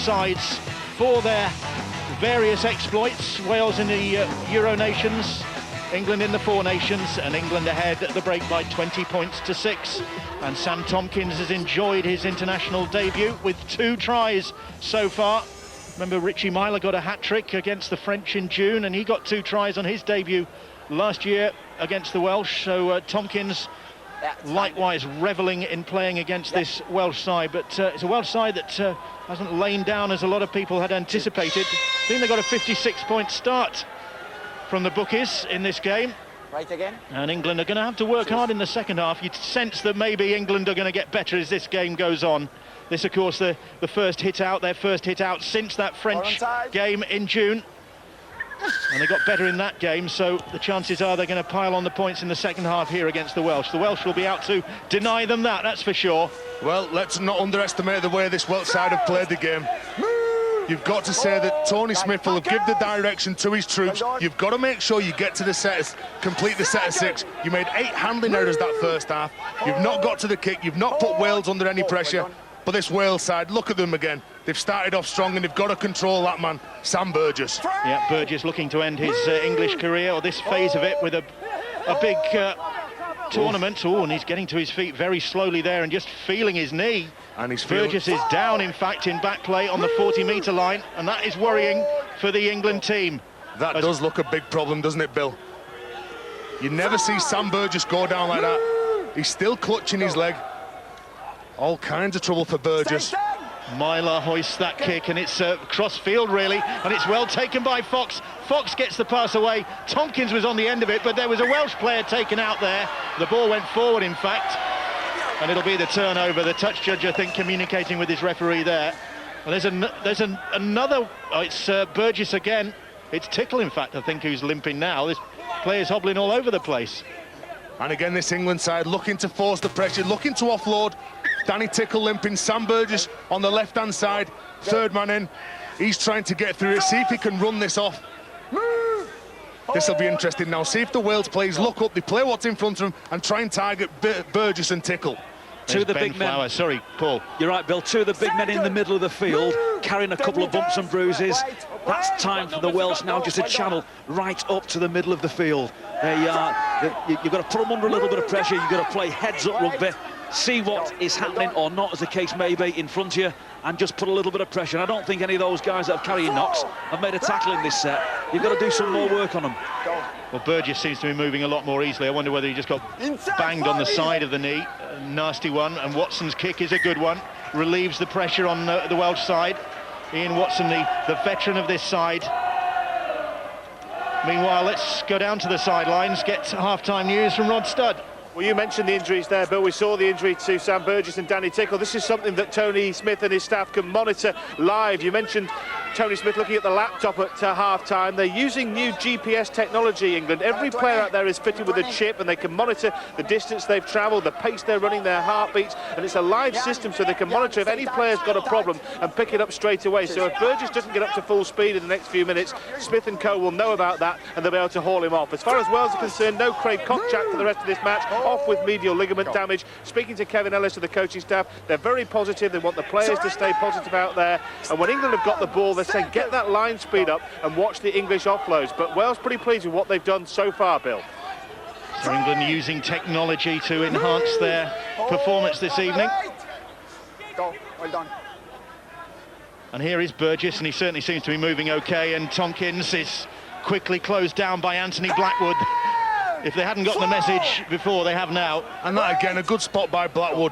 sides for their various exploits. Wales in the Euro Nations, England in the Four Nations, and England ahead at the break by 20 points to 6. And Sam Tomkins has enjoyed his international debut with 2 tries so far. Remember, Richie Myler got a hat-trick against the French in June, and he got 2 tries on his debut last year against the Welsh. So Tomkins likewise revelling in playing against this Welsh side, but it's a Welsh side that hasn't lain down as a lot of people had anticipated. I think they got a 56-point start from the bookies in this game. Right again. And England are going to have to work hard in the second half. You'd sense that maybe England are going to get better as this game goes on. This, of course, the first hit out, their first hit out since that French game in June. And they got better in that game, so the chances are they're going to pile on the points in the second half here against the Welsh. The Welsh will be out to deny them that's for sure. Well, let's not underestimate the way this Welsh side have played the game. You've got to say that Tony Smith will give the direction to his troops. You've got to make sure you get to the set, complete the set of 6. You made 8 handling errors that first half. You've not got to the kick. You've not put Wales under any pressure. But this Wales side, look at them again. They've started off strong and they've got to control that man, Sam Burgess. Yeah, Burgess looking to end his English career, or this phase of it, with a big tournament. Oh, and he's getting to his feet very slowly there and just feeling his knee. And he's Burgess is down, in fact, in back play on the 40-metre line, and that is worrying for the England team. That does look a big problem, doesn't it, Bill? You never see Sam Burgess go down like that. He's still clutching his leg. All kinds of trouble for Burgess. Myler hoists that kick, and it's cross field really, and it's well taken by Fox. Fox gets the pass away. Tomkins was on the end of it, but there was a Welsh player taken out there. The ball went forward, in fact, and it'll be the turnover. The touch judge, I think, communicating with his referee there. And there's another. Oh, it's Burgess again. It's Tickle, in fact, I think, who's limping now. This player's hobbling all over the place. And again, this England side looking to force the pressure, looking to offload. Danny Tickle limping, Sam Burgess on the left-hand side, third man in. He's trying to get through it, see if he can run this off. This will be interesting now. See if the Wales players look up, they play what's in front of them and try and target Burgess and Tickle. Two of the big men. Sorry, Paul. You're right, Bill. 2 of the big men in the middle of the field, carrying a couple of bumps and bruises. That's time for the Welsh now just to channel right up to the middle of the field. You've got to put them under a little bit of pressure. You've got to play heads-up rugby, see what is happening or not, as the case may be, in front of you, and just put a little bit of pressure. And I don't think any of those guys that have carried knocks have made a tackle in this set. You've got to do some more work on them. Well, Burgess seems to be moving a lot more easily. I wonder whether he just got banged on the side of the knee. A nasty one, and Watson's kick is a good one. Relieves the pressure on the Welsh side. Ian Watson, the veteran of this side. Meanwhile, let's go down to the sidelines, get half-time news from Rod Studd. Well, you mentioned the injuries there, Bill. We saw the injury to Sam Burgess and Danny Tickle. This is something that Tony Smith and his staff can monitor live. You mentioned Tony Smith looking at the laptop at half-time. They're using new GPS technology, England. Every player out there is fitted with a chip, and they can monitor the distance they've travelled, the pace they're running, their heartbeats, and it's a live system, so they can monitor if any player's got a problem and pick it up straight away. So if Burgess doesn't get up to full speed in the next few minutes, Smith and co will know about that, and they'll be able to haul him off. As far as Wales are concerned, no Craig Kopchak for the rest of this match, off with medial ligament damage. Speaking to Kevin Ellis of the coaching staff, they're very positive. They want the players to stay positive out there, and when England have got the ball, they're saying get that line speed up and watch the English offloads. But Wales pretty pleased with what they've done so far, Bill. So England using technology to enhance their performance this evening. Go, well done. And here is Burgess, and he certainly seems to be moving okay, and Tomkins is quickly closed down by Anthony Blackwood. If they hadn't got the message before, they have now. And that again, a good spot by Blackwood.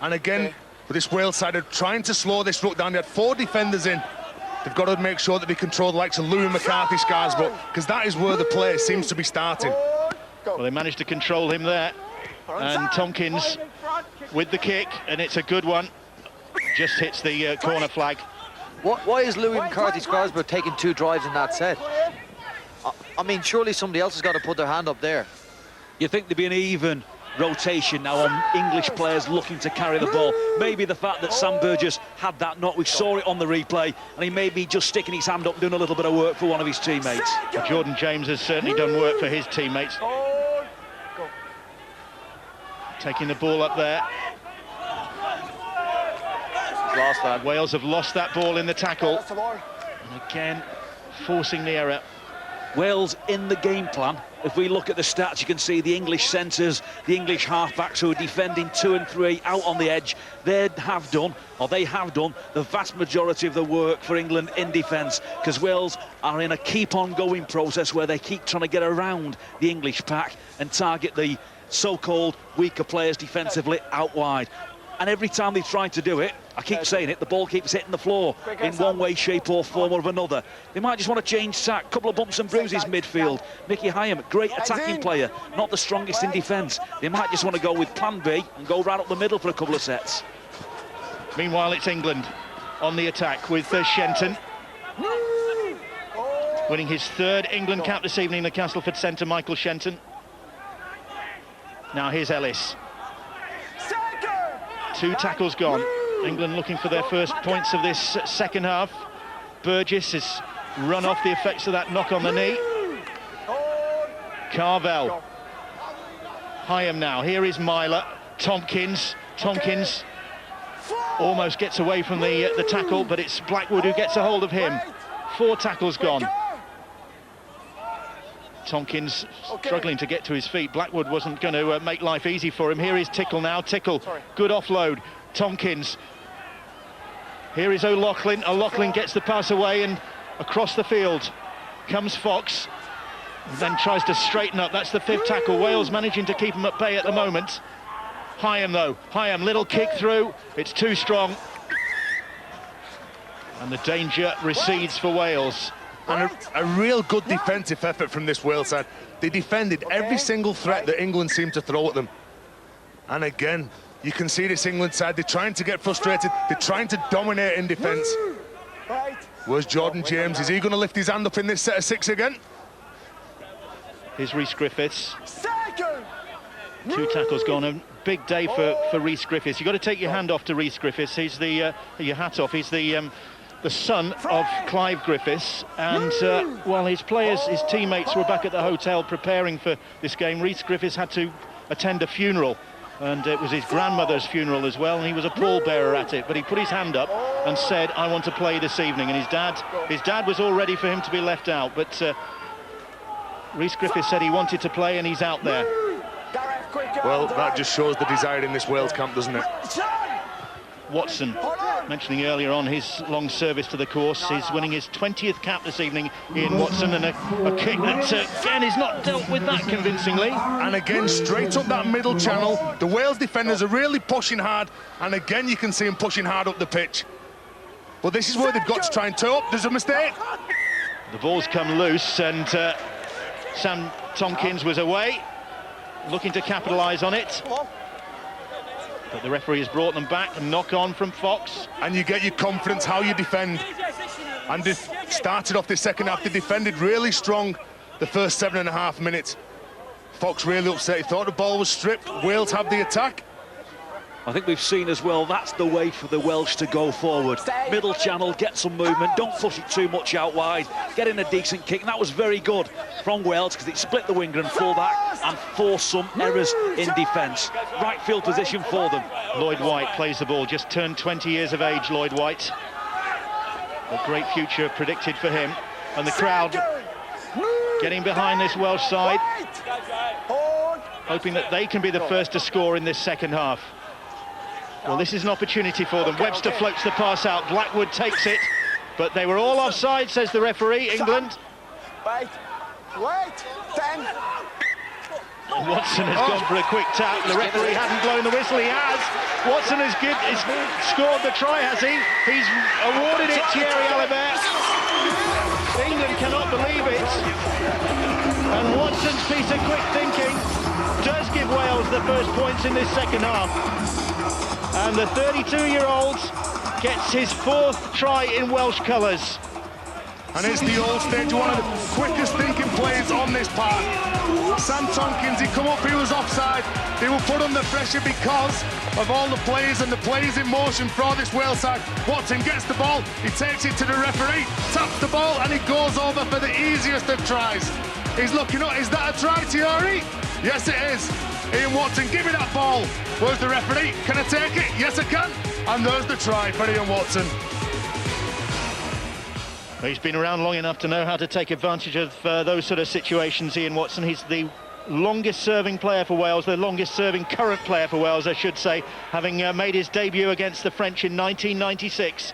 And again, with this Wales side of trying to slow this ruck down. They had 4 defenders in. They've got to make sure that they control the likes of Louis McCarthy, Scarsbrook, because that is where the play seems to be starting. Well, they managed to control him there. And Tomkins with the kick, and it's a good one. Just hits the corner flag. Why is Louis McCarthy Scarsbrook taking 2 drives in that set? I mean, surely somebody else has got to put their hand up there. You think there'd be an even rotation now on English players looking to carry the ball. Maybe the fact that Sam Burgess had that knock, we saw it on the replay, and he may be just sticking his hand up, doing a little bit of work for one of his teammates. Well, Jordan James has certainly done work for his teammates. Taking the ball up there. lost that. Wales have lost that ball in the tackle. That's the ball. And again, forcing the error. Wales in the game plan. If we look at the stats, you can see the English centres, the English halfbacks who are defending 2 and 3 out on the edge. They have done the vast majority of the work for England in defence, because Wales are in a keep on going process where they keep trying to get around the English pack and target the so-called weaker players defensively out wide. And every time they try to do it, I keep saying it, the ball keeps hitting the floor in one way, shape or form or another. They might just want to change tack. Couple of bumps and bruises midfield. Mickey Hyam, great attacking player, not the strongest in defence. They might just want to go with plan B and go right up the middle for a couple of sets. Meanwhile, it's England on the attack with Shenton. Winning his 3rd England cap this evening, the Castleford centre, Michael Shenton. Now here's Ellis. 2 tackles gone. England looking for their first points of this second half. Burgess has run off the effects of that knock on the knee. Carvel. Hyam now. Here is Myler. Tompkins. Tompkins almost gets away from the tackle, but it's Blackwood who gets a hold of him. 4 tackles gone. Tompkins struggling to get to his feet. Blackwood wasn't going to make life easy for him. Here is Tickle now. Tickle, good offload. Tompkins. Here is O'Loughlin. O'Loughlin gets the pass away, and across the field comes Fox. And then tries to straighten up. That's the 5th tackle. Wales managing to keep him at bay at the moment. Hyam though. Hyam, little kick through. It's too strong. And the danger recedes for Wales. And a real good defensive effort from this Wales side. They defended every single threat that England seemed to throw at them. And again, you can see this England side, they're trying to get frustrated, they're trying to dominate in defence. Where's Jordan James? Is he going to lift his hand up in this set of 6 again? Here's Rhys Griffiths. 2 tackles gone. A big day for Rhys Griffiths. You've got to take your hand off to Rhys Griffiths. He's your hat off. He's the son of Clive Griffiths, and while his teammates were back at the hotel preparing for this game, Rhys Griffiths had to attend a funeral, and it was his grandmother's funeral as well, and he was a pallbearer at it, but he put his hand up and said, I want to play this evening, and his dad was all ready for him to be left out, but Rhys Griffiths said he wanted to play, and he's out there. Well, that just shows the desire in this Wales camp, doesn't it? Watson, mentioning earlier on his long service to the course, he's winning his 20th cap this evening, Ian Watson, and a kick that again is not dealt with that convincingly. And again, straight up that middle channel. The Wales defenders are really pushing hard, and again you can see them pushing hard up the pitch. But this is where they've got to try and toe up. There's a mistake. The ball's come loose, and Sam Tompkins was away, looking to capitalise on it. But the referee has brought them back. A knock on from Fox. And you get your confidence how you defend. And they started off the second half. They defended really strong the first 7.5 minutes. Fox really upset. He thought the ball was stripped. Wales have the attack. I think we've seen as well, that's the way for the Welsh to go forward. Middle channel, get some movement, don't push it too much out wide, get in a decent kick, and that was very good from Wales because it split the winger and full-back and forced some errors in defence. Right field position for them. Lloyd White plays the ball, just turned 20 years of age, Lloyd White. A great future predicted for him. And the crowd getting behind this Welsh side, hoping that they can be the first to score in this second half. Well, this is an opportunity for them. Webster floats the pass out. Blackwood takes it, but they were all offside, says the referee. England. Wait. 10. Watson has gone for a quick tap. The referee hadn't blown the whistle. He has. Watson has scored the try, has he? He's awarded it Thierry Alibert. England cannot believe it. And Watson's piece of quick thinking does give Wales the first points in this second half. And the 32-year-old gets his 4th try in Welsh colours. And it's the old stage, one of the quickest thinking players on this part. Sam Tompkins, he come up, he was offside. They were put under pressure because of all the players and the players in motion for this Wales side. Watson gets the ball, he takes it to the referee, taps the ball, and he goes over for the easiest of tries. He's looking up, is that a try, Thierry? Yes, it is. Ian Watson, give me that ball. Where's the referee? Can I take it? Yes, I can. And there's the try for Ian Watson. He's been around long enough to know how to take advantage of those sort of situations, Ian Watson. He's the longest-serving player for Wales, the longest-serving current player for Wales, I should say, having made his debut against the French in 1996.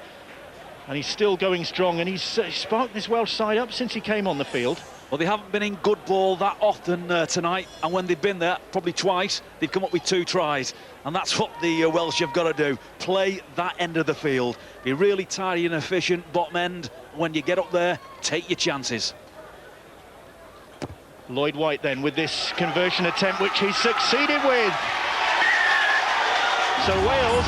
And he's still going strong, and he's sparked this Welsh side up since he came on the field. Well, they haven't been in good ball that often tonight, and when they've been there, probably twice, they've come up with 2 tries. And that's what the Welsh have got to do, play that end of the field. Be really tidy and efficient, bottom end. When you get up there, take your chances. Lloyd White then with this conversion attempt, which he succeeded with. So Wales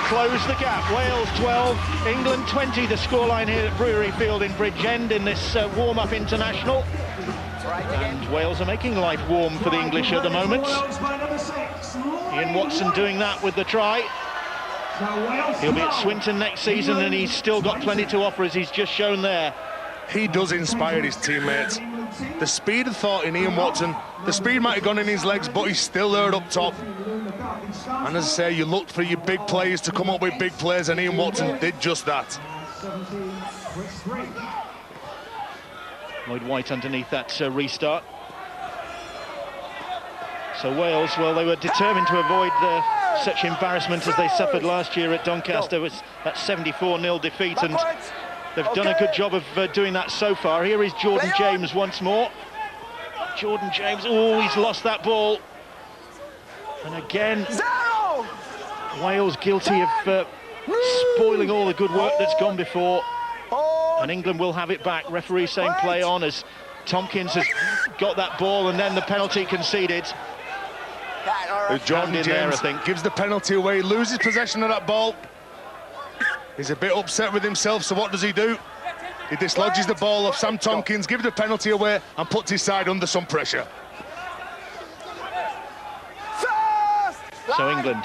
close the gap. Wales 12, England 20, the scoreline here at Brewery Field in Bridgend in this warm-up international. And Wales are making life warm for the English at the moment. Ian Watson doing that with the try. He'll be at Swinton next season, and he's still got plenty to offer, as he's just shown there. He does inspire his teammates. The speed of thought in Ian Watson, the speed might have gone in his legs, but he's still there up top. And as I say, you look for your big players to come up with big plays, and Ian Watson did just that. Lloyd White underneath that restart. So Wales, well, they were determined to avoid such embarrassment as they suffered last year at Doncaster, with that 74-0 defeat, and they've done a good job of doing that so far. Here is Jordan James once more. Jordan James, oh, he's lost that ball. And again, Wales guilty of spoiling all the good work that's gone before. And England will have it back. Referee saying play on, as Tompkins has got that ball, and then the penalty conceded. Jordan James there, I think, gives the penalty away, loses possession of that ball. He's a bit upset with himself, so what does he do? He dislodges the ball of Sam Tompkins, gives the penalty away, and puts his side under some pressure. So England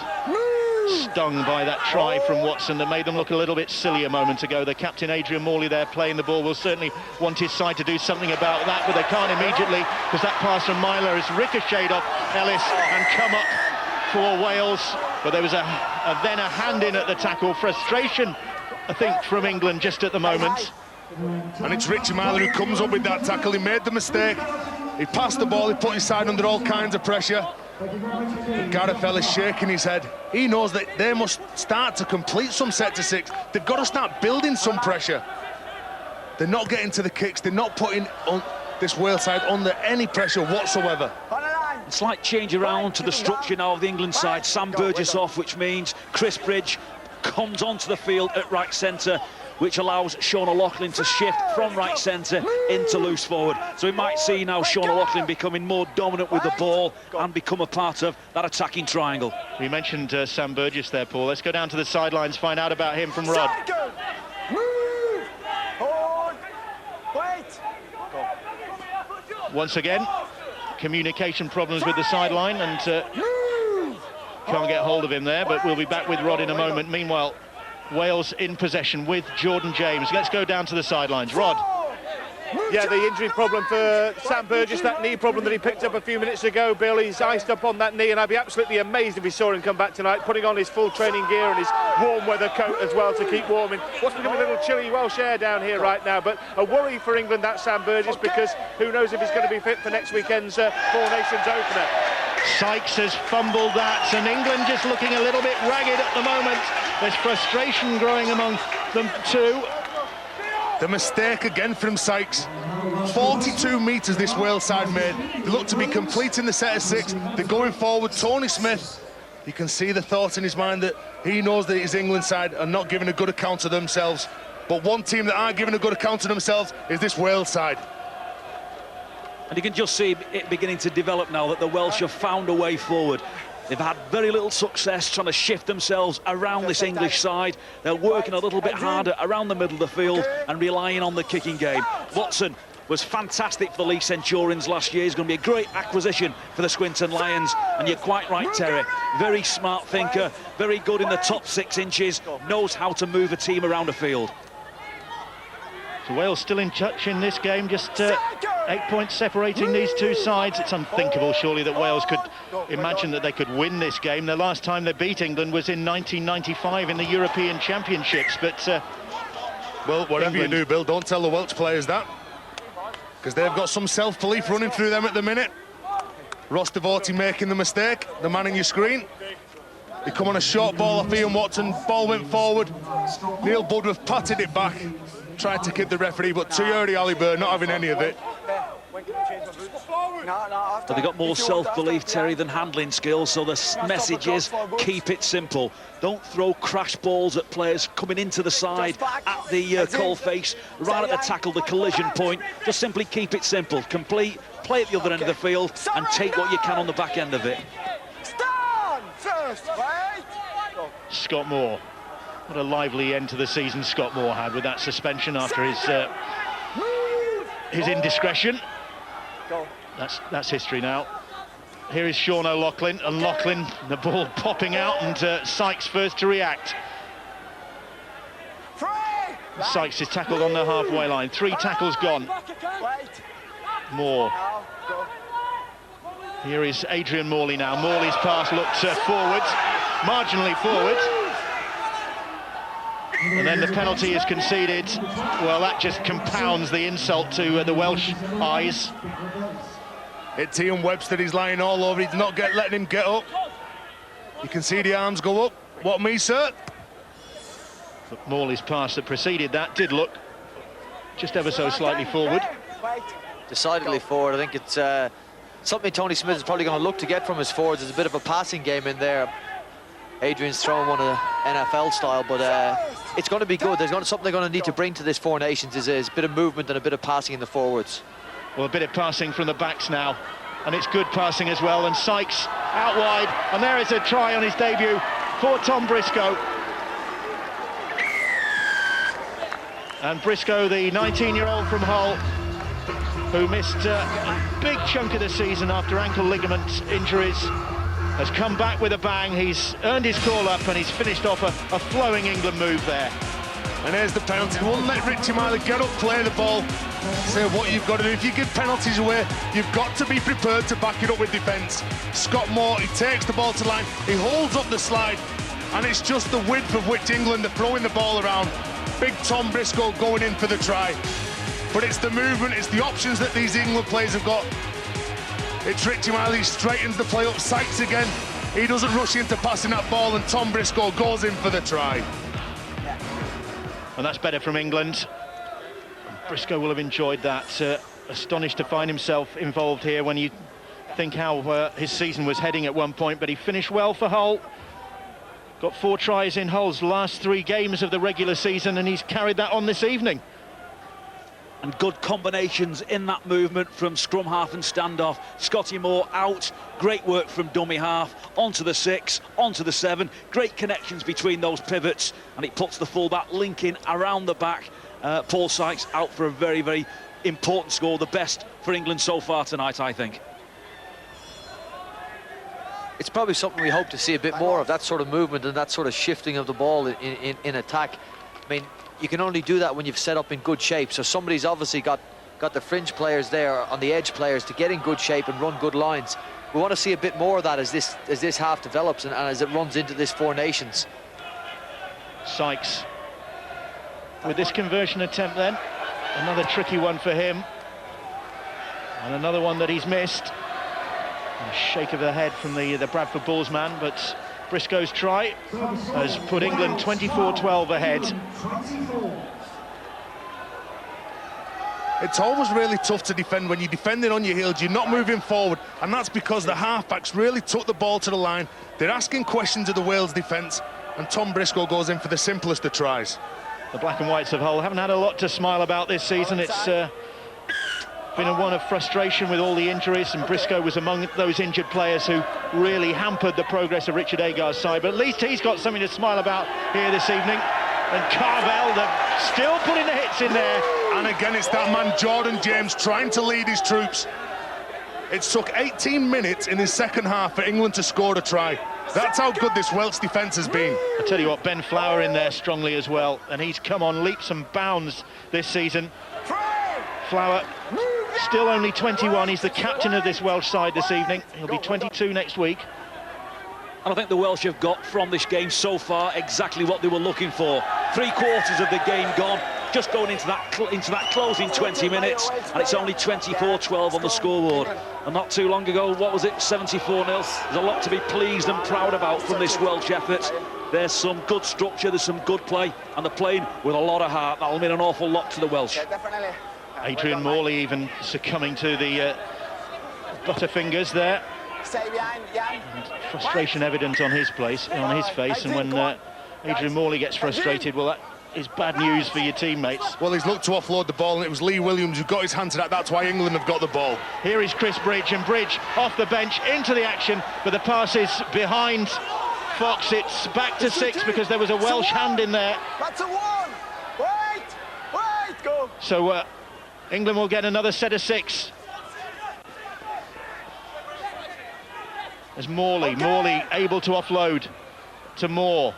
stung by that try from Watson that made them look a little bit silly a moment ago. The captain, Adrian Morley, there playing the ball, will certainly want his side to do something about that, but they can't immediately, because that pass from Myler has ricocheted off Ellis and come up for Wales. But there was then a hand in at the tackle. Frustration, I think, from England just at the moment. And it's Richie Myler who comes up with that tackle. He made the mistake. He passed the ball, he put his side under all kinds of pressure. Gareth Ellis shaking his head. He knows that they must start to complete some set to 6. They've got to start building some pressure. They're not getting to the kicks. They're not putting on this Wales side under any pressure whatsoever. Slight change around to the structure now of the England side. Sam Burgess off, which means Chris Bridge comes onto the field at right centre, which allows Sean O'Loughlin to shift from right centre into loose forward. So we might see now Sean O'Loughlin becoming more dominant with the ball and become a part of that attacking triangle. We mentioned Sam Burgess there, Paul. Let's go down to the sidelines, find out about him from Rod. Once again, communication problems with the sideline, and can't get hold of him there, but we'll be back with Rod in a moment. Meanwhile, Wales in possession with Jordan James. Let's go down to the sidelines. Rod. Yeah, the injury problem for Sam Burgess, that knee problem that he picked up a few minutes ago, Bill. He's iced up on that knee, and I'd be absolutely amazed if we saw him come back tonight, putting on his full training gear and his warm weather coat as well to keep warm in what's becoming a little chilly Welsh air down here right now. But a worry for England, that Sam Burgess, because who knows if he's going to be fit for next weekend's Four Nations opener. Sykes has fumbled that, and England just looking a little bit ragged at the moment. There's frustration growing among them too. The mistake again from Sykes. 42 metres this Wales side made. They look to be completing the set of 6. They're going forward. Tony Smith, you can see the thought in his mind that he knows that his England side are not giving a good account of themselves. But one team that aren't giving a good account of themselves is this Wales side. And you can just see it beginning to develop now that the Welsh have found a way forward. They've had very little success trying to shift themselves around this English side. They're working a little bit harder around the middle of the field and relying on the kicking game. Watson was fantastic for the Leigh Centurions last year. He's going to be a great acquisition for the Swinton Lions. And you're quite right, Terry. Very smart thinker, very good in the top 6 inches, knows how to move a team around the field. So Wales still in touch in this game, just 8 points separating these two sides. It's unthinkable, surely, that Wales could imagine that they could win this game. The last time they beat England was in 1995 in the European Championships, but... well, whatever England... you do, Bill, don't tell the Welsh players that, because they've got some self-belief running through them at the minute. Ross Devotee making the mistake, the man in your screen. He come on a short ball off Ian Watson, ball went forward. Neil Budworth patted it back, tried to kid the referee, but Thierry Alibert not having any of it. But they've got more self-belief, Terry, than handling skills, so the message is keep it simple. Don't throw crash balls at players coming into the side at the coal face, right at the tackle, the collision point. Just simply keep it simple, complete, play at the other end of the field and take what you can on the back end of it. Scott Moore. What a lively end to the season Scott Moore had with that suspension after his indiscretion. That's history now. Here is Sean O'Loughlin, and Loughlin, the ball popping out, and Sykes first to react. Sykes is tackled on the halfway line. 3 tackles gone. Moore. Here is Adrian Morley now. Morley's pass looked forward, marginally forward. And then the penalty is conceded. Well, that just compounds the insult to the Welsh eyes. It's Ian Webster, he's lying all over, he's not letting him get up. You can see the arms go up. What me, sir? But Morley's pass that preceded that did look just ever so slightly forward. Decidedly forward. I think it's something Tony Smith is probably going to look to get from his forwards. There's a bit of a passing game in there. Adrian's throwing one of the NFL style, but it's going to be good. There's something they're going to need to bring to this Four Nations is a bit of movement and a bit of passing in the forwards. Well, a bit of passing from the backs now, and it's good passing as well. And Sykes out wide, and there is a try on his debut for Tom Briscoe. And Briscoe, the 19-year-old from Hull, who missed a big chunk of the season after ankle ligament injuries, has come back with a bang. He's earned his call-up, and he's finished off a flowing England move there. And there's the penalty. He won't let Richie Myler get up, play the ball, say what you've got to do. If you give penalties away, you've got to be prepared to back it up with defence. Scott Moore, he takes the ball to line, he holds up the slide, and it's just the width of which England are throwing the ball around. Big Tom Briscoe going in for the try. But it's the movement, it's the options that these England players have got. It's Richie Myler, he straightens the play up, Sykes again. He doesn't rush into passing that ball, and Tom Briscoe goes in for the try. And that's better from England. Briscoe will have enjoyed that. Astonished to find himself involved here when you think how his season was heading at one point, but he finished well for Hull. Got 4 tries in Hull's last 3 games of the regular season, and he's carried that on this evening. And good combinations in that movement from scrum half and standoff. Scotty Moore out, great work from dummy half, onto the 6, onto the 7, great connections between those pivots, and it puts the fullback linking around the back. Paul Sykes out for a very, very important score, the best for England so far tonight, I think. It's probably something we hope to see a bit more of, that sort of movement and that sort of shifting of the ball in attack. I mean, you can only do that when you've set up in good shape. So somebody's obviously got the fringe players there, on the edge players, to get in good shape and run good lines. We want to see a bit more of that as this half develops and as it runs into this Four Nations. Sykes with this conversion attempt then. Another tricky one for him. And another one that he's missed. A shake of the head from the Bradford Bulls man, but Briscoe's try has put England 24-12 ahead. It's always really tough to defend when you're defending on your heels, you're not moving forward, and that's because the halfbacks really took the ball to the line. They're asking questions of the Wales defence, and Tom Briscoe goes in for the simplest of tries. The Black and Whites of Hull haven't had a lot to smile about this season. It's been a one of frustration with all the injuries, and Briscoe was among those injured players who really hampered the progress of Richard Agar's side, but at least he's got something to smile about here this evening. And Carvel, they're still putting the hits in there. And again, it's that man Jordan James trying to lead his troops. It took 18 minutes in his second half for England to score a try. That's how good this Welsh defence has been. I tell you what, Ben Flower in there strongly as well, and he's come on leaps and bounds this season. Flower Still only 21. He's the captain of this Welsh side this evening. He'll be 22 next week. And I think the Welsh have got from this game so far exactly what they were looking for. 3/4 of the game gone, just going into that closing 20 minutes, and it's only 24-12 on the scoreboard. And not too long ago, what was it, 74-0? There's a lot to be pleased and proud about from this Welsh effort. There's some good structure, there's some good play, and they're playing with a lot of heart. That'll mean an awful lot to the Welsh. Adrian Morley even succumbing to the butterfingers there. And frustration evident on his face, and when Adrian Morley gets frustrated, well, that is bad news for your teammates. Well, he's looked to offload the ball, and it was Lee Williams who got his hand to that. That's why England have got the ball. Here is Chris Bridge, and Bridge off the bench into the action, but the pass is behind Fox. It's back to 6 because there was a Welsh hand in there. That's a 1. Wait, go. So England will get another set of 6. As Morley able to offload to Moore.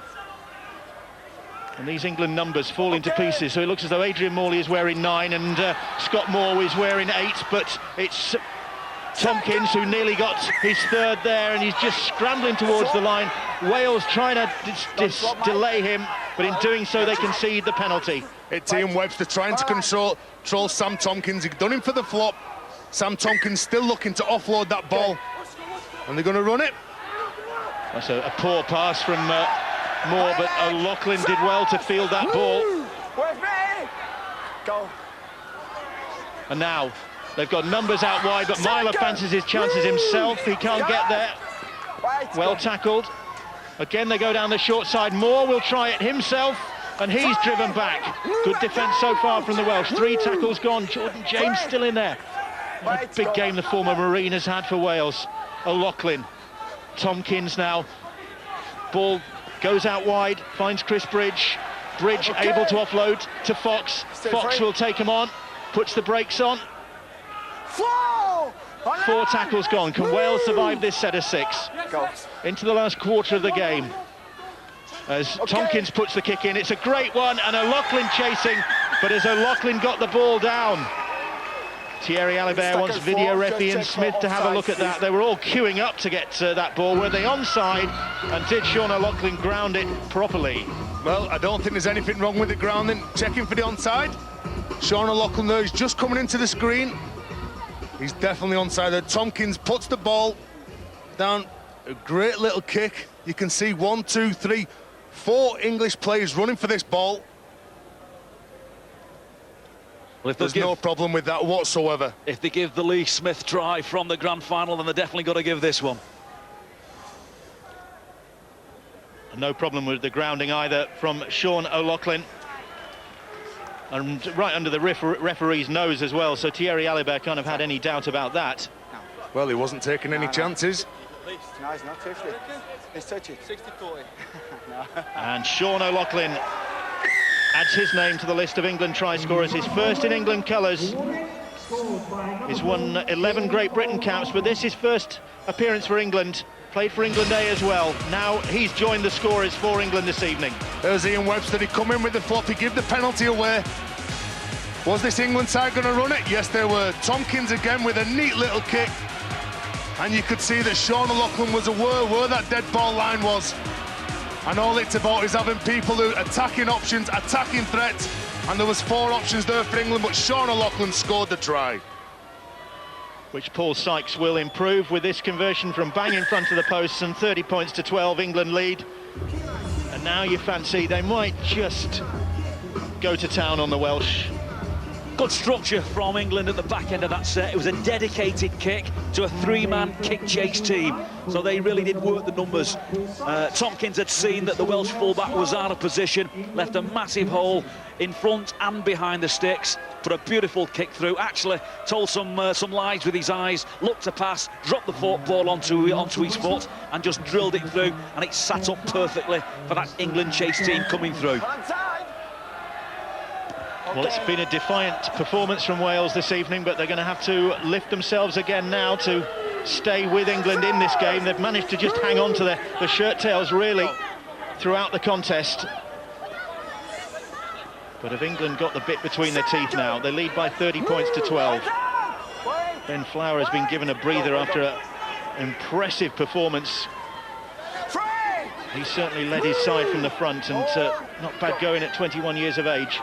And these England numbers fall into pieces, so it looks as though Adrian Morley is wearing 9 and Scott Moore is wearing 8, but it's Tomkins who nearly got his 3rd there, and he's just scrambling towards the line. Wales trying to delay him, but in doing so they concede the penalty. It's Ian Webster trying to control Sam Tomkins. He's done him for the flop. Sam Tomkins still looking to offload that ball. And they're going to run it. That's a poor pass from Moore, but O'Loughlin did well to field that ball. With me. Go. And now they've got numbers out wide, but Myler fancies his chances himself. He can't get there. Well tackled. Again, they go down the short side. Moore will try it himself, and he's driven back. Good defence so far from the Welsh. 3 tackles gone. Jordan James still in there. A big game the former Marine has had for Wales. O'Loughlin, Tomkins now. Ball goes out wide, finds Chris Bridge. Bridge able to offload to Fox. Fox will take him on, puts the brakes on. 4 tackles gone. Can Wales survive this set of 6? Go. Into the last quarter of the game. As Tomkins puts the kick in, it's a great one, and O'Loughlin chasing, but has O'Loughlin got the ball down? Thierry Alibert wants video referee Ian Smith to have a look at that. They were all queuing up to get that ball. Were they onside? And did Sean O'Loughlin ground it properly? Well, I don't think there's anything wrong with the grounding. Checking for the onside. Sean O'Loughlin there is just coming into the screen. He's definitely onside there. Tomkins puts the ball down. A great little kick. You can see 1, 2, 3, 4 English players running for this ball. Well, if there's no problem with that whatsoever. If they give the Lee Smith try from the grand final, then they're definitely got to give this one. No problem with the grounding either from Sean O'Loughlin. And right under the referee's nose as well, so Thierry Alibert can't have had any doubt about that. Well, he wasn't taking any chances. No, he's not 50. Let's touch it. 60-40. And Sean O'Loughlin adds his name to the list of England try scorers. His first in England colours. He's won 11 Great Britain caps, but this is his first appearance for England. Played for England A as well. Now he's joined the scorers for England this evening. There's Ian Webster. He come in with the flop. He gave the penalty away. Was this England side going to run it? Yes, they were. Tomkins again with a neat little kick. And you could see that Sean O'Loughlin was aware where that dead ball line was. And all it's about is having people who attacking options, attacking threats. And there was 4 options there for England, but Sean O'Loughlin scored the try. Which Paul Sykes will improve with this conversion from bang in front of the posts, and 30 points to 12, England lead. And now you fancy they might just go to town on the Welsh. Good structure from England at the back end of that set. It was a dedicated kick to a 3-man kick chase team, so they really did work the numbers. Tomkins had seen that the Welsh fullback was out of position, left a massive hole in front and behind the sticks, put a beautiful kick through, actually told some lies with his eyes, looked to pass, dropped the ball onto his foot and just drilled it through, and it sat up perfectly for that England chase team coming through. Well, it's been a defiant performance from Wales this evening, but they're going to have to lift themselves again now to stay with England in this game. They've managed to just hang on to the shirt tails really throughout the contest. But have England got the bit between their teeth now? They lead by 30 points to 12. Ben Flower has been given a breather after an impressive performance. He certainly led his side from the front, and not bad going at 21 years of age.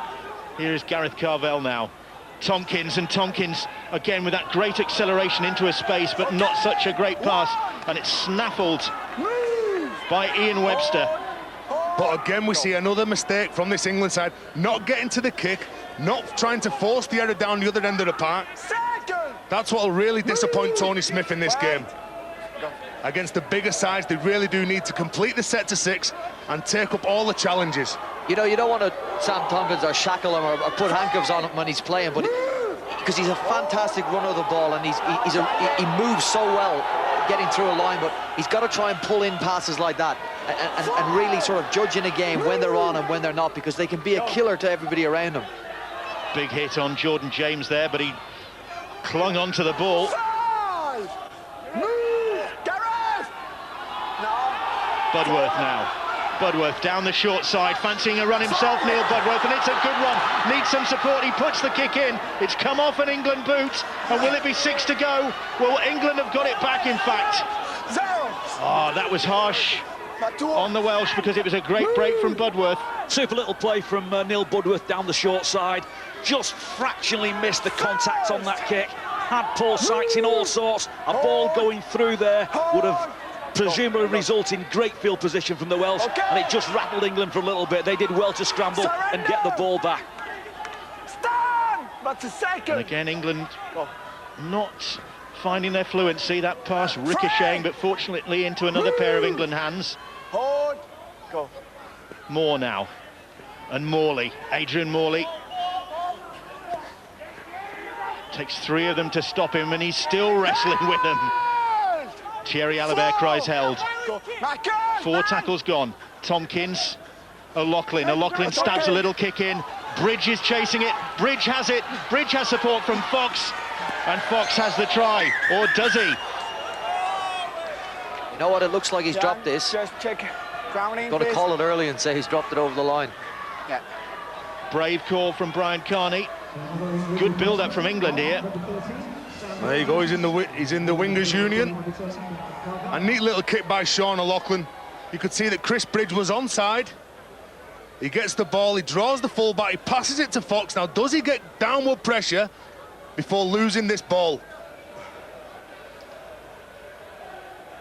Here is Gareth Carvell now. Tompkins, and Tompkins again with that great acceleration into a space, but not such a great pass, and it's snaffled by Ian Webster. But again, we see another mistake from this England side, not getting to the kick, not trying to force the error down the other end of the park. That's what will really disappoint Tony Smith in this game. Against the bigger sides, they really do need to complete the set to 6 and take up all the challenges. You know, you don't want to Sam Tompkins or shackle him or put handcuffs on him when he's playing, but because he's a fantastic runner of the ball, and he moves so well getting through a line, but he's got to try and pull in passes like that and really sort of judge in a game when they're on and when they're not, because they can be a killer to everybody around him. Big hit on Jordan James there, but he clung onto the ball. Budworth now. Budworth down the short side, fancying a run himself, Neil Budworth, and it's a good run. Needs some support, he puts the kick in. It's come off an England boot, and will it be 6 to go? Well, England have got it back, in fact. Oh, that was harsh on the Welsh, because it was a great break from Budworth. Super little play from Neil Budworth down the short side. Just fractionally missed the contact on that kick. Had Paul Sykes in all sorts. A ball going through there would have presumably result in great field position from the Welsh, and it just rattled England for a little bit. They did well to scramble and get the ball back. And again, England not finding their fluency. That pass ricocheting, but fortunately into another pair of England hands. Moore now, and Morley, Adrian Morley. Takes 3 of them to stop him, and he's still wrestling with them. Thierry Alibert cries held. 4 tackles gone. Tompkins, O'Loughlin. O'Loughlin stabs a little kick in. Bridge is chasing it. Bridge has it. Bridge has support from Fox. And Fox has the try. Or does he? You know what? It looks like he's dropped this. Just check. Grounding. Got to call it early and say he's dropped it over the line. Yeah. Brave call from Brian Carney. Good build-up from England here. There you go, he's in the wingers union. A neat little kick by Sean O'Loughlin. You could see that Chris Bridge was onside. He gets the ball, he draws the fullback, he passes it to Fox. Now, does he get downward pressure before losing this ball?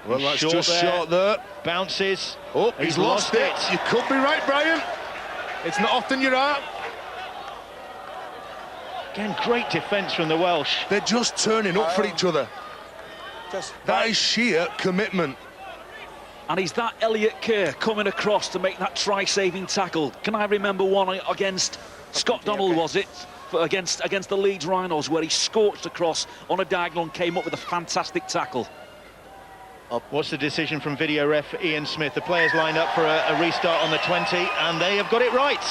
Well, that's just short there. Bounces. Oh, he's lost it. You could be right, Brian. It's not often you're out. Again, great defence from the Welsh. They're just turning up for each other. That is sheer commitment. And he's that Elliot Kerr coming across to make that try-saving tackle. Can I remember one against Scott Donald, was it? Against the Leeds Rhinos, where he scorched across on a diagonal and came up with a fantastic tackle. What's the decision from video ref Ian Smith? The players lined up for a restart on the 20, and they have got it right.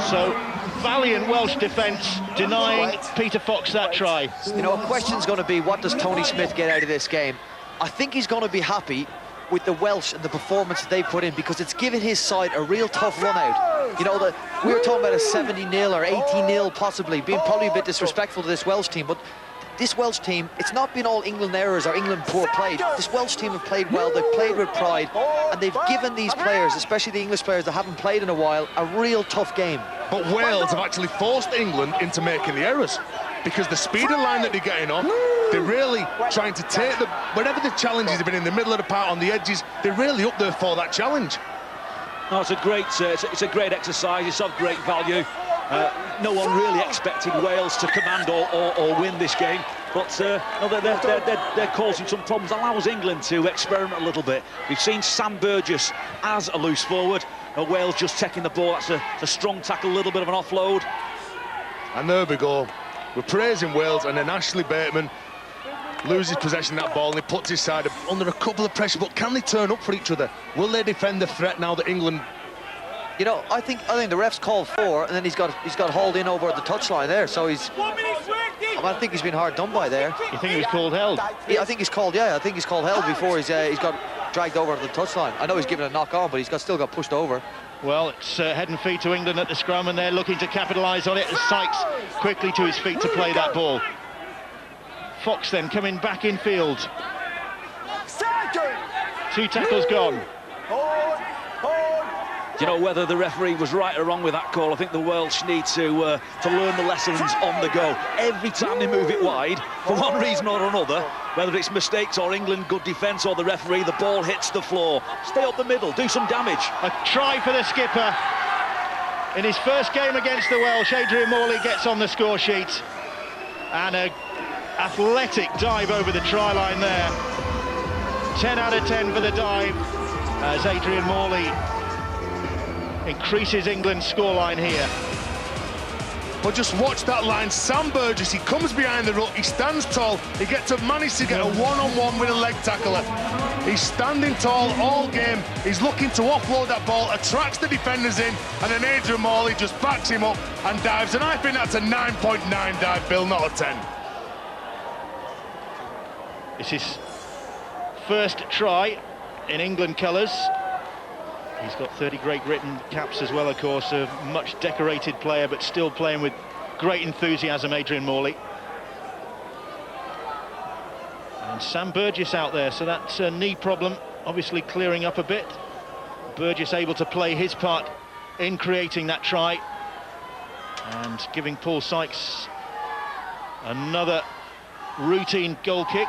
So, valiant Welsh defence denying Peter Fox that try. You know, a question's going to be, what does Tony Smith get out of this game? I think he's going to be happy with the Welsh and the performance that they put in, because it's given his side a real tough run out. You know, we were talking about a 70-0 or 80-0 possibly, being probably a bit disrespectful to this Welsh team, but this Welsh team, it's not been all England errors or England poor play. This Welsh team have played well, they've played with pride, and they've given these players, especially the English players that haven't played in a while, a real tough game. But Wales have actually forced England into making the errors, because the speed of line that they're getting on, they're really trying to take whenever the challenges have been in the middle of the park on the edges, they're really up there for that challenge. No, it's a great exercise. It's of great value. No one really expected Wales to command or win this game, but no, they're causing some problems. Allows England to experiment a little bit. We've seen Sam Burgess as a loose forward. Wales just taking the ball. That's a strong tackle, a little bit of an offload. And there we go. We're praising Wales, and then Ashley Bateman loses possession of that ball and he puts his side under a couple of pressure. But can they turn up for each other? Will they defend the threat now that England? You know, I think the ref's called 4, and then he's got hauled in over at the touchline there. So I think he's been hard done by there. You think he was called held? Yeah, I think he's called held before he's got dragged over at the touchline. I know he's given a knock on, but he's still got pushed over. Well, it's head and feet to England at the scrum, and they're looking to capitalise on it as Sykes quickly to his feet to play that ball. Fox then coming back in field. Second. 2 tackles gone. Hold. Do you know whether the referee was right or wrong with that call? I think the Welsh need to learn the lessons on the go. Every time they move it wide, for one reason or another, whether it's mistakes or England good defence or the referee, the ball hits the floor. Stay up the middle, do some damage. A try for the skipper. In his first game against the Welsh, Adrian Morley gets on the score sheet. And an athletic dive over the try line there. 10 out of 10 for the dive as Adrian Morley increases England's scoreline here. But just watch that line. Sam Burgess, he comes behind the ruck, he stands tall, he managed to get a one-on-one with a leg tackler. He's standing tall all game, he's looking to offload that ball, attracts the defenders in, and then Adrian Morley just backs him up and dives, and I think that's a 9.9 dive, Bill, not a 10. It's his first try in England colours. He's got 30 Great Britain caps as well, of course, a much decorated player, but still playing with great enthusiasm, Adrian Morley. And Sam Burgess out there, so that's a knee problem obviously clearing up a bit. Burgess able to play his part in creating that try and giving Paul Sykes another routine goal kick.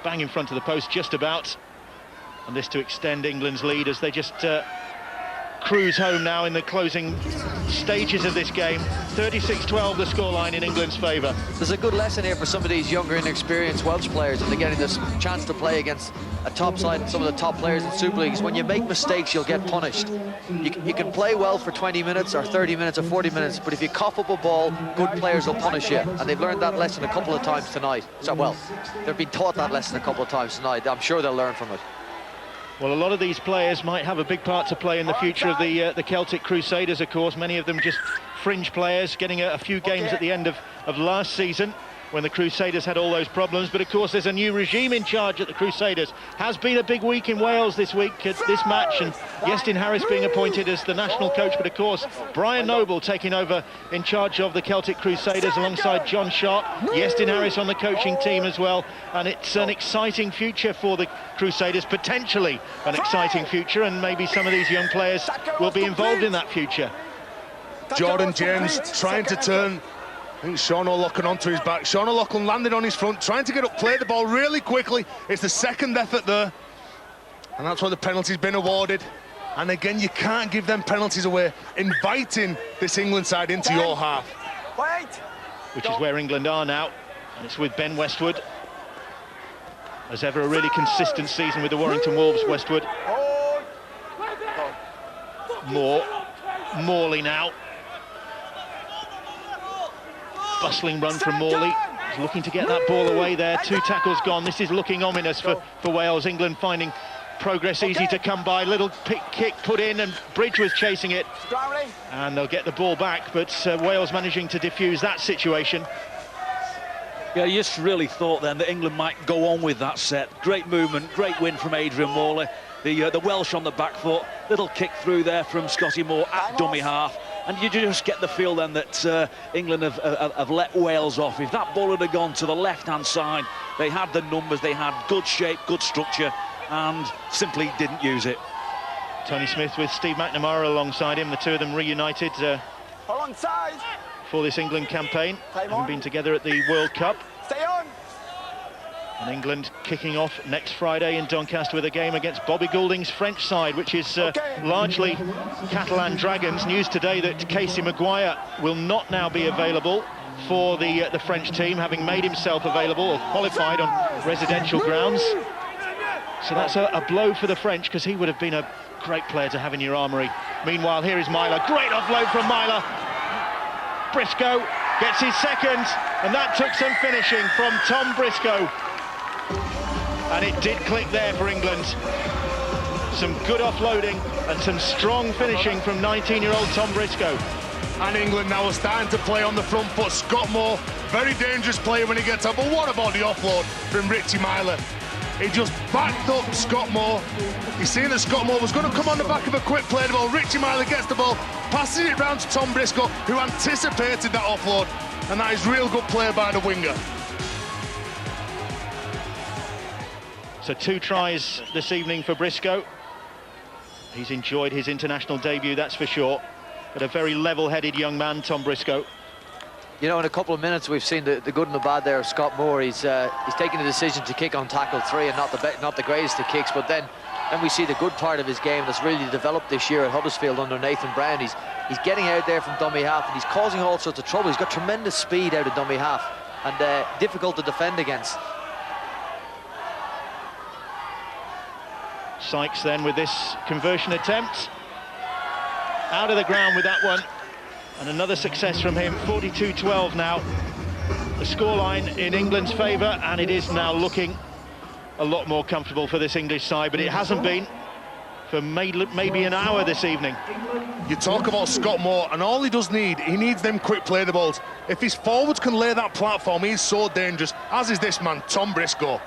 Bang in front of the post, just about. And this to extend England's lead as they just cruise home now in the closing stages of this game. 36-12 the scoreline in England's favour. There's a good lesson here for some of these younger, inexperienced Welsh players, and they're getting this chance to play against a top side and some of the top players in Super Leagues. When you make mistakes, you'll get punished. You can play well for 20 minutes or 30 minutes or 40 minutes, but if you cough up a ball, good players will punish you. And they've learned that lesson a couple of times tonight. So, well, they've been taught that lesson a couple of times tonight. I'm sure they'll learn from it. Well, a lot of these players might have a big part to play in the future of the Celtic Crusaders, of course. Many of them just fringe players, getting a few games at the end of last season when the Crusaders had all those problems. But, of course, there's a new regime in charge at the Crusaders. Has been a big week in Wales this week, this match, and Iestyn Harris being appointed as the national coach. But, of course, Brian Noble taking over in charge of the Celtic Crusaders alongside John Sharp. Iestyn Harris on the coaching team as well. And it's an exciting future for the Crusaders, potentially an exciting future, and maybe some of these young players will be involved in that future. Jordan James trying to turn. I think Sean O'Loughlin onto his back. Sean O'Loughlin landed on his front, trying to get up, play the ball really quickly. It's the second effort there. And that's why the penalty's been awarded. And again, you can't give them penalties away, inviting this England side into your half. Wait. Which is where England are now. And it's with Ben Westwood. As ever, a really consistent season with the Warrington Wolves, Westwood. Morley now. Bustling run from Morley. He's looking to get that ball away there. 2 tackles gone. This is looking ominous for Wales. England finding progress easy to come by. Little kick put in, and Bridge was chasing it. And they'll get the ball back, but Wales managing to defuse that situation. Yeah, you just really thought then that England might go on with that set. Great movement, great win from Adrian Morley. The Welsh on the back foot. Little kick through there from Scotty Moore at dummy half. And you just get the feel then that England have let Wales off. If that ball had gone to the left-hand side, they had the numbers, they had good shape, good structure, and simply didn't use it. Tony Smith with Steve McNamara alongside him, the two of them reunited Alongside. for this England campaign, having been together at the World Cup. Stay on. And England kicking off next Friday in Doncaster with a game against Bobby Goulding's French side, which is largely Catalan Dragons. News today that Casey Maguire will not now be available for the French team, having made himself available or qualified on residential grounds. So that's a blow for the French, because he would have been a great player to have in your armoury. Meanwhile, here is Myler. Great offload from Myler. Briscoe gets his second, and that took some finishing from Tom Briscoe. And it did click there for England. Some good offloading and some strong finishing from 19-year-old Tom Briscoe. And England now are starting to play on the front foot. Scott Moore, very dangerous player when he gets up. But what about the offload from Richie Myler? He just backed up Scott Moore. He's seen that Scott Moore was going to come on the back of a quick play. The ball. Richie Myler gets the ball, passes it round to Tom Briscoe, who anticipated that offload. and that is real good play by the winger. So 2 tries this evening for Briscoe. He's enjoyed his international debut, that's for sure. But a very level-headed young man, Tom Briscoe. You know, in a couple of minutes, we've seen the good and the bad there of Scott Moore. He's taken the decision to kick on tackle 3 and not the greatest of kicks, but then we see the good part of his game that's really developed this year at Huddersfield under Nathan Brown. He's getting out there from dummy half, and he's causing all sorts of trouble. He's got tremendous speed out of dummy half, and difficult to defend against. Sykes then with this conversion attempt. Out of the ground with that one. And another success from him, 42-12 now. The scoreline in England's favour, and it is now looking a lot more comfortable for this English side, but it hasn't been for maybe an hour this evening. You talk about Scott Moore, and all he needs them quick play the balls. If his forwards can lay that platform, he's so dangerous, as is this man, Tom Briscoe.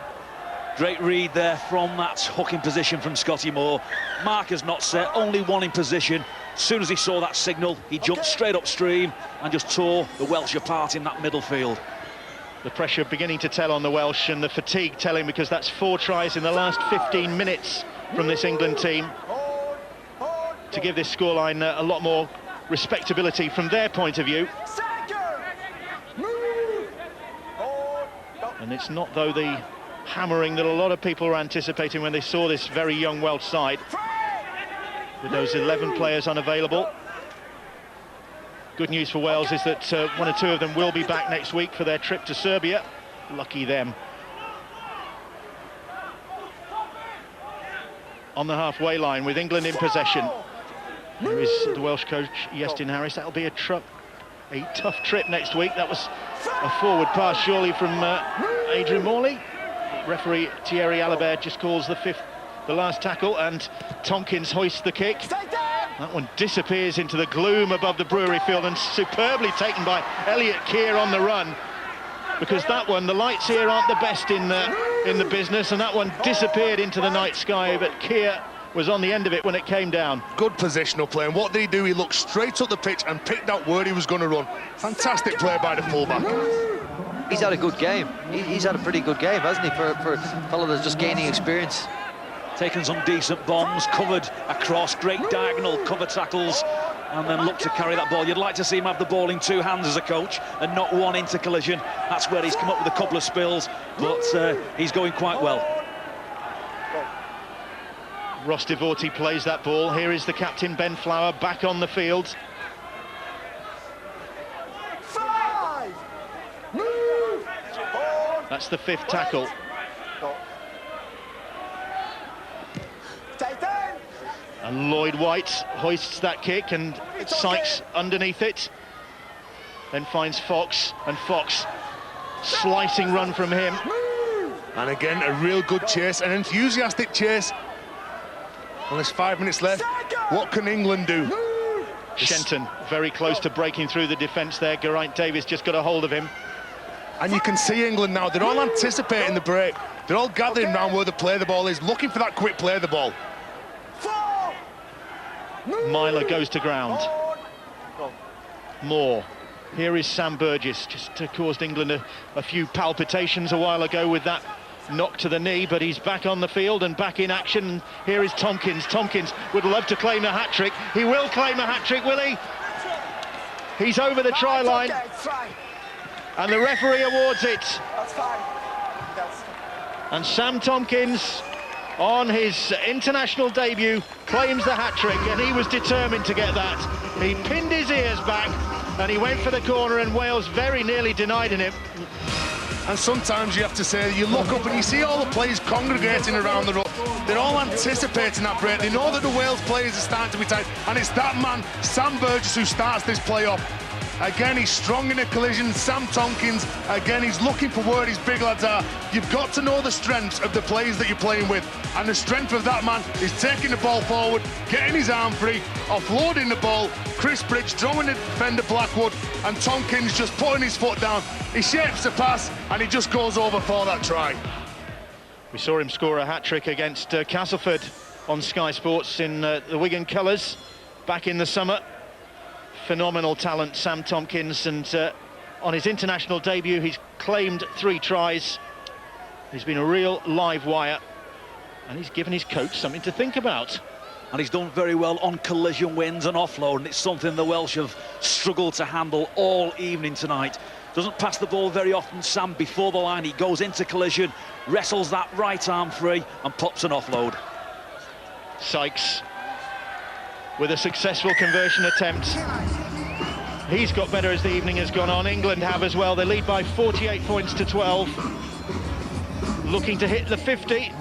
Great read there from that hooking position from Scotty Moore. Marker's not set, only one in position. As soon as he saw that signal, he jumped straight upstream and just tore the Welsh apart in that middle field. The pressure beginning to tell on the Welsh, and the fatigue telling, because that's 4 tries in the last 15 minutes from this England team, to give this scoreline a lot more respectability from their point of view. And it's not, though, the hammering that a lot of people were anticipating when they saw this very young Welsh side, with those 11 players unavailable. Good news for Wales is that 1 or 2 of them will be back next week for their trip to Serbia. Lucky them. On the halfway line with England in possession. Here is the Welsh coach, Iestyn Harris. That'll be a tough trip next week. That was a forward pass, surely, from Adrian Morley. Referee Thierry Alibert just calls the last tackle, and Tompkins hoists the kick. That one disappears into the gloom above the Brewery field, and superbly taken by Elliot Keir on the run, because that one, the lights here aren't the best in the business, and that one disappeared into the night sky, but Keir was on the end of it when it came down. Good positional play, and what did he do? He looked straight up the pitch and picked out where he was going to run. Fantastic play by the fullback. He's had a good game. He's had a pretty good game, hasn't he, for a fellow that's just gaining experience. Taken some decent bombs, covered across, great diagonal cover tackles, and then look to carry that ball. You'd like to see him have the ball in 2 hands as a coach and not one into collision. That's where he's come up with a couple of spills, but he's going quite well. Ross Devorty plays that ball. Here is the captain, Ben Flower, back on the field. 5. Move. That's the 5th tackle. And Lloyd White hoists that kick, and Sykes underneath it. Then finds Fox, and Fox, slicing run from him. And again, a real good chase, an enthusiastic chase. Well, there's 5 minutes left. What can England do? Shenton very close to breaking through the defence there. Geraint Davis just got a hold of him. And you can see England now, they're all anticipating the break. They're all gathering round where the play the ball is, looking for that quick play the ball. Myler goes to ground. Moore. Here is Sam Burgess, just caused England a few palpitations a while ago with that knock to the knee, but he's back on the field and back in action. Here is Tompkins. Tompkins would love to claim a hat-trick. He will claim a hat-trick, will he? He's over the try line, and the referee awards it. That's fine. And Sam Tompkins, on his international debut, claims the hat-trick, and he was determined to get that. He pinned his ears back, and he went for the corner, and Wales very nearly denied him. And sometimes you have to say, you look up and you see all the players congregating around the ruck. They're all anticipating that break. They know that the Wales players are starting to be tight, and it's that man, Sam Burgess, who starts this play off. Again, he's strong in a collision. Sam Tompkins, again, he's looking for where his big lads are. You've got to know the strengths of the players that you're playing with. And the strength of that man is taking the ball forward, getting his arm free, offloading the ball. Chris Bridge drawing the defender Blackwood, and Tompkins just putting his foot down. He shapes the pass, and he just goes over for that try. We saw him score a hat-trick against Castleford on Sky Sports in the Wigan colours back in the summer. Phenomenal talent, Sam Tompkins, and On his international debut, he's claimed 3 tries. He's been a real live wire, and he's given his coach something to think about. And he's done very well on collision wins and offload, and it's something the Welsh have struggled to handle all evening tonight. Doesn't pass the ball very often, Sam, before the line. He goes into collision, wrestles that right arm free and pops an offload. Sykes with a successful conversion attempt. He's got better as the evening has gone on. England have as well. They lead by 48 points to 12. Looking to hit the 50.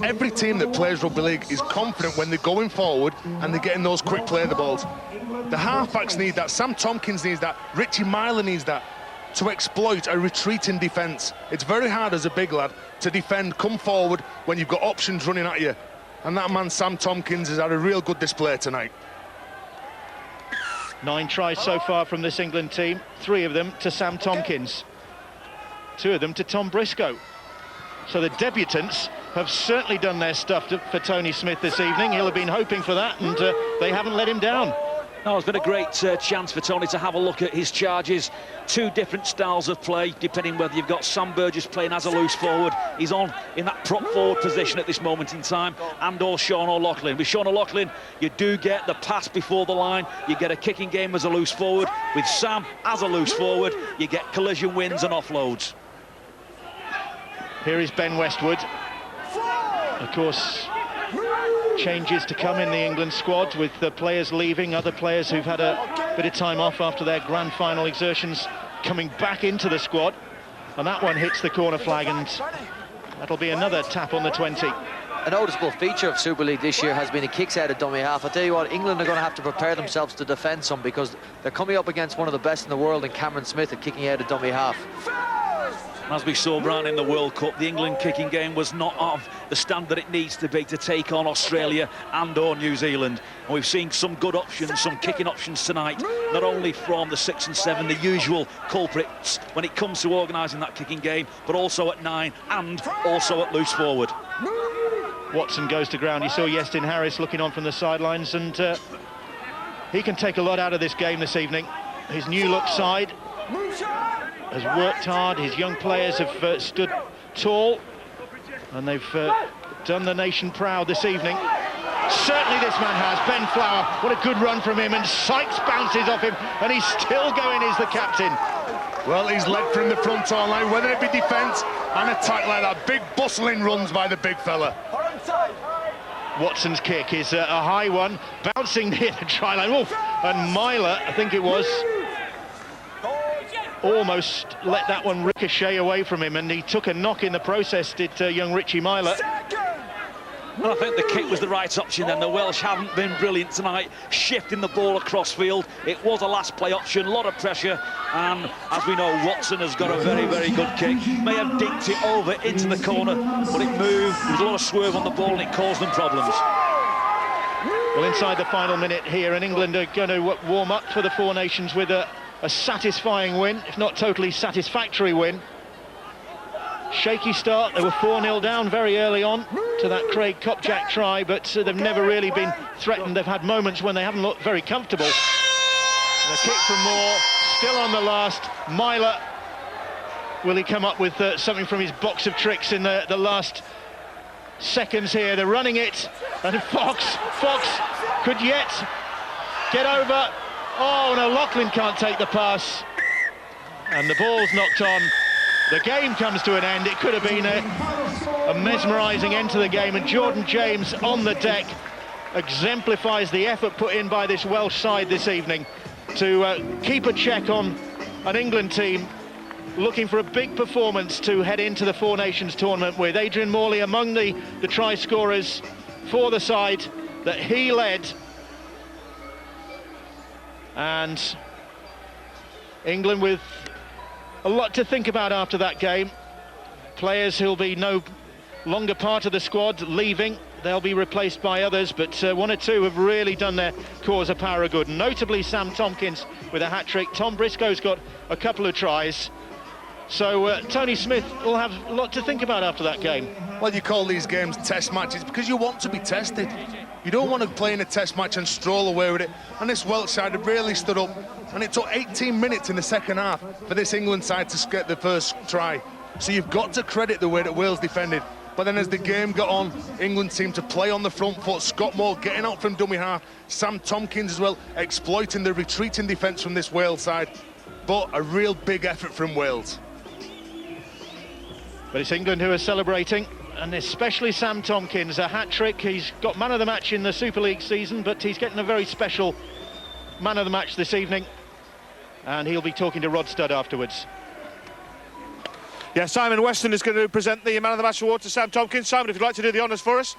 Every team that plays rugby league is confident when they're going forward and they're getting those quick play the balls. The halfbacks need that. Sam Tomkins needs that. Richie Myler needs that to exploit a retreating defence. It's very hard as a big lad to defend, come forward when you've got options running at you. And that man, Sam Tomkins, has had a real good display tonight. 9 tries so far from this England team, 3 of them to Sam Tomkins, 2 of them to Tom Briscoe. So the debutants have certainly done their stuff for Tony Smith this evening. He'll have been hoping for that, and they haven't let him down. No, it's been a great chance for Tony to have a look at his charges. 2 different styles of play, depending whether you've got Sam Burgess playing as a loose forward. He's on in that prop forward position at this moment in time, and/or Sean O'Loughlin. With Sean O'Loughlin, you do get the pass before the line. You get a kicking game as a loose forward. With Sam as a loose forward, you get collision wins and offloads. Here is Ben Westwood. Of course, changes to come in the England squad with the players leaving, other players who've had a bit of time off after their grand final exertions coming back into the squad. And that one hits the corner flag, and that'll be another tap on the 20. A noticeable feature of Super League this year has been the kicks out of dummy half. I'll tell you what, England are going to have to prepare themselves to defend some, because they're coming up against one of the best in the world in Cameron Smith at kicking out of dummy half. As we saw, Brian, in the World Cup, the England kicking game was not of the standard it needs to be to take on Australia and/or New Zealand. And we've seen some good options, some kicking options tonight, not only from the 6 and 7, the usual culprits when it comes to organising that kicking game, but also at 9 and also at loose forward. Watson goes to ground. You saw Iestyn Harris looking on from the sidelines, and he can take a lot out of this game this evening. His new look side has worked hard. His young players have stood tall, and they've done the nation proud this evening. Certainly this man has. Ben Flower, what a good run from him, and Sykes bounces off him, and he's still going as the captain. Well, he's led from the front all line, whether it be defence and attack like that. Big bustling runs by the big fella. Watson's kick is a high one, bouncing near the try line. Oof. And Myler, I think it was, almost let that one ricochet away from him, and he took a knock in the process, did young Richie Myler. Well, I think the kick was the right option then. The Welsh haven't been brilliant tonight, shifting the ball across field. It was a last play option, a lot of pressure, and as we know, Watson has got a very, very good kick. May have dinked it over into the corner, but it moved. There was a lot of swerve on the ball, and it caused them problems. Well, inside the final minute here, and England are going to warm up for the Four Nations with a satisfying win, if not totally satisfactory win. Shaky start, they were 4-0 down very early on to that Craig Kopczak try, but they've never really been threatened. They've had moments when they haven't looked very comfortable. And a kick from Moore, still on the last. Myler, will he come up with something from his box of tricks in the last seconds here? They're running it, and Fox could yet get over. Oh, no, Loughlin can't take the pass, and the ball's knocked on. The game comes to an end. It could have been a mesmerising end to the game, and Jordan James on the deck exemplifies the effort put in by this Welsh side this evening to keep a check on an England team looking for a big performance to head into the Four Nations tournament with. Adrian Morley among the try scorers for the side that he led. And England with a lot to think about after that game. Players who'll be no longer part of the squad leaving. They'll be replaced by others, but 1 or 2 have really done their cause a power of good. Notably Sam Tomkins with a hat-trick. Tom Briscoe's got a couple of tries. So Tony Smith will have a lot to think about after that game. Well, you call these games test matches because you want to be tested. You don't want to play in a test match and stroll away with it. And this Welsh side have really stood up. And it took 18 minutes in the second half for this England side to get the first try. So you've got to credit the way that Wales defended. But then as the game got on, England seemed to play on the front foot. Scott Moore getting out from dummy half. Sam Tomkins as well, exploiting the retreating defence from this Wales side. But a real big effort from Wales. But it's England who are celebrating, and especially Sam Tomkins, a hat-trick. He's got man of the match in the Super League season, but he's getting a very special man of the match this evening. And he'll be talking to Rod Studd afterwards. Yeah, Simon Weston is going to present the Man of the Match award to Sam Tomkins. Simon, if you'd like to do the honours for us.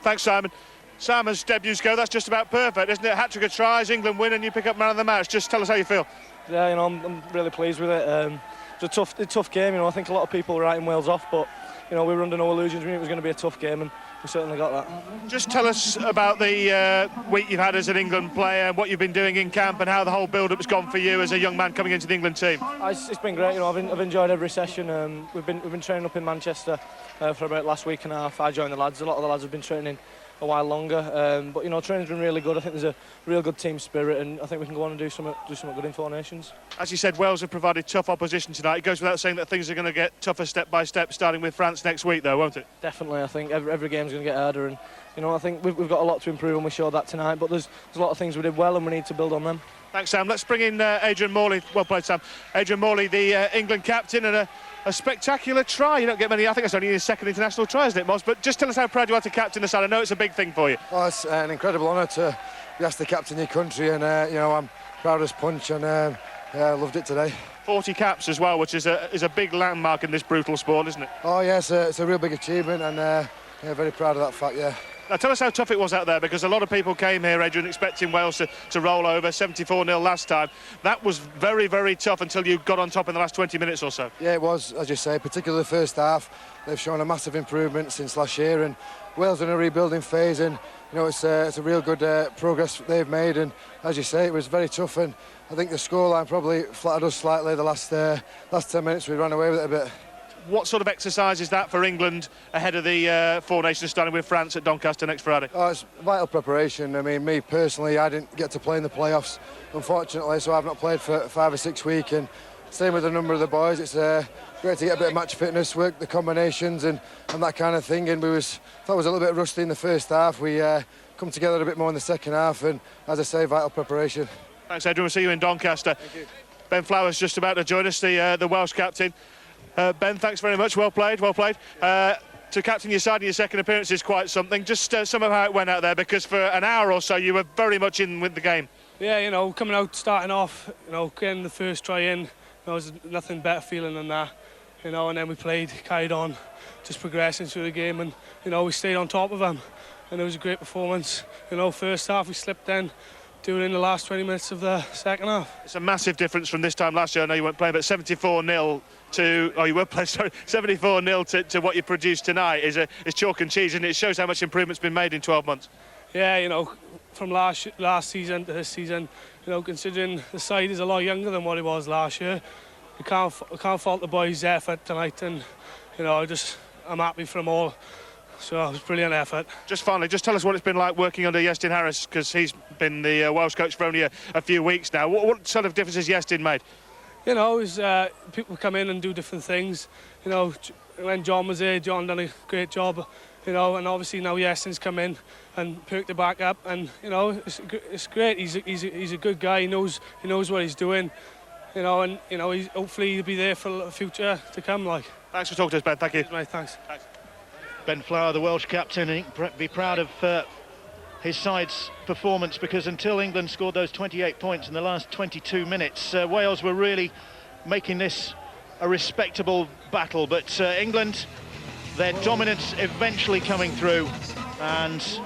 Thanks, Simon. Sam, as debuts go, that's just about perfect, isn't it? Hat-trick of tries, England win, and you pick up Man of the Match. Just tell us how you feel. Yeah, you know, I'm really pleased with it. It's a tough game, you know. I think a lot of people were writing Wales off, but, you know, we were under no illusions. We knew it was going to be a tough game, and we certainly got that. Just tell us about the week you've had as an England player, what you've been doing in camp, and how the whole build-up has gone for you as a young man coming into the England team. It's been great, you know. I've enjoyed every session. We've been training up in Manchester for about last week and a half. I joined the lads. A lot of the lads have been training a while longer, but you know, training's been really good. I think there's a real good team spirit, and I think we can go on and do something good in Four Nations. As you said, Wales have provided tough opposition tonight. It goes without saying that things are going to get tougher step by step, starting with France next week, though, won't it? Definitely. I think every game's going to get harder, and you know, I think we've got a lot to improve, and we showed that tonight. But there's a lot of things we did well, and we need to build on them. Thanks, Sam. Let's bring in Adrian Morley. Well played, Sam. Adrian Morley, the England captain, and a spectacular try. You don't get many. I think it's only his second international try, isn't it, Moz? But just tell us how proud you are to captain the side. I know it's a big thing for you. Oh, it's an incredible honour to be asked to captain your country, and you know, I'm proud as punch, and yeah, I loved it today. 40 caps as well, which is a big landmark in this brutal sport, isn't it? Oh yes, it's a real big achievement, and yeah, very proud of that fact. Yeah. Now tell us how tough it was out there, because a lot of people came here, Adrian, expecting Wales to roll over 74-0 last time. That was very, very tough until you got on top in the last 20 minutes or so. Yeah, it was, as you say, particularly the first half. They've shown a massive improvement since last year, and Wales are in a rebuilding phase, and you know, it's a real good progress they've made, and as you say, it was very tough, and I think the scoreline probably flattered us slightly. The last 10 minutes we ran away with it a bit. What sort of exercise is that for England ahead of the Four Nations, starting with France at Doncaster next Friday? Oh, it's vital preparation. I mean, me personally, I didn't get to play in the playoffs, unfortunately, so I've not played for 5 or 6 weeks, and same with a number of the boys. It's great to get a bit of match fitness, work the combinations and that kind of thing, and thought it was a little bit rusty in the first half. We come together a bit more in the second half, and as I say, vital preparation. Thanks, Adrian. We'll see you in Doncaster. Thank you. Ben Flowers just about to join us, the Welsh captain. Ben, thanks very much. Well played, well played. To captain your side in your second appearance is quite something. Just some of how it went out there, because for an hour or so you were very much in with the game. Yeah, you know, coming out, starting off, you know, getting the first try in, there was nothing better feeling than that, you know, and then we carried on, just progressing through the game, and, you know, we stayed on top of them, and it was a great performance. You know, first half we slipped in, doing in the last 20 minutes of the second half. It's a massive difference from this time last year. I know you weren't playing, but 74-0 to, oh, you were playing, sorry, 74-0 to what you produced tonight is chalk and cheese, and it shows how much improvement's been made in 12 months. Yeah, you know, from last season to this season, you know, considering the side is a lot younger than what it was last year, I can't fault the boys' effort tonight, and, you know, I'm happy for them all. So it was a brilliant effort. Just finally, just tell us what it's been like working under Iestyn Harris, because he's been the Welsh coach for only a few weeks now. What sort of difference has Iestyn made? You know, people come in and do different things. You know, when John was there, John done a great job. You know, and obviously now Iestyn's come in and perked it back up, and you know, it's great. He's a good guy. He knows what he's doing. You know, and you know, hopefully he'll be there for the future to come. Like. Thanks for talking to us, Ben. Thank you. Mate, thanks. Ben Flower, the Welsh captain, be proud of his side's performance, because until England scored those 28 points in the last 22 minutes, Wales were really making this a respectable battle. But England, their dominance eventually coming through, and